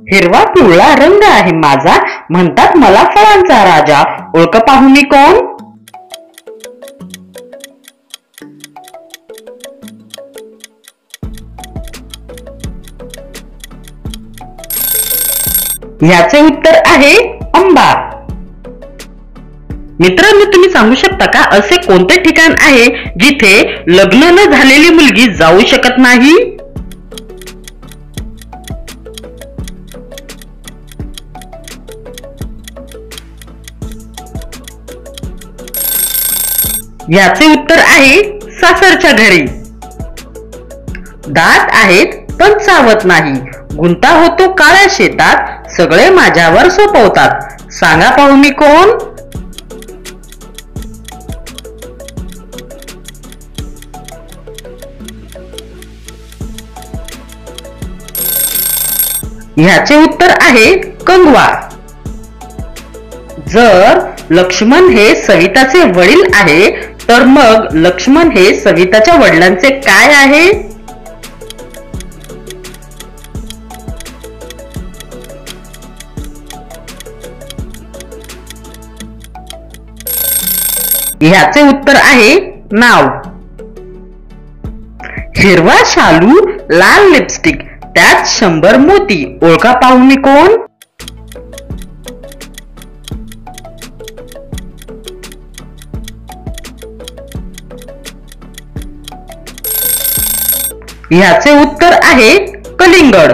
हिरवा पिवळा रंग आहे माझा, म्हणतात मला फळांचा राजा. ओळख पाहू मी कोण? याचे उत्तर आहे आंबा. मित्रांनो, तुम्ही सांगू शकता का असे कोणते ठिकाण आहे जिथे लग्न न झालेली मुलगी जाऊ शकत नाही? याचे उत्तर आहे सासरच्या घरी. दात आहेत पण चावत नाही, गुंता होतो काळ्या शेतात, सगळे माझ्यावर सोपवतात. सांगा पाहू मी कोण? ह्याचे उत्तर आहे कंगवा. जर लक्ष्मण हे सविताचे वडील आहे तर मग लक्ष्मण हे सविताच्या वडिलांचे काय आहे? ह्याचे उत्तर आहे नाव. हिरवा शालू, लाल लिपस्टिक, त्यात 100 मोती. ओळखा पाहू मी कोण? ह्याचे उत्तर आहे कलिंगड.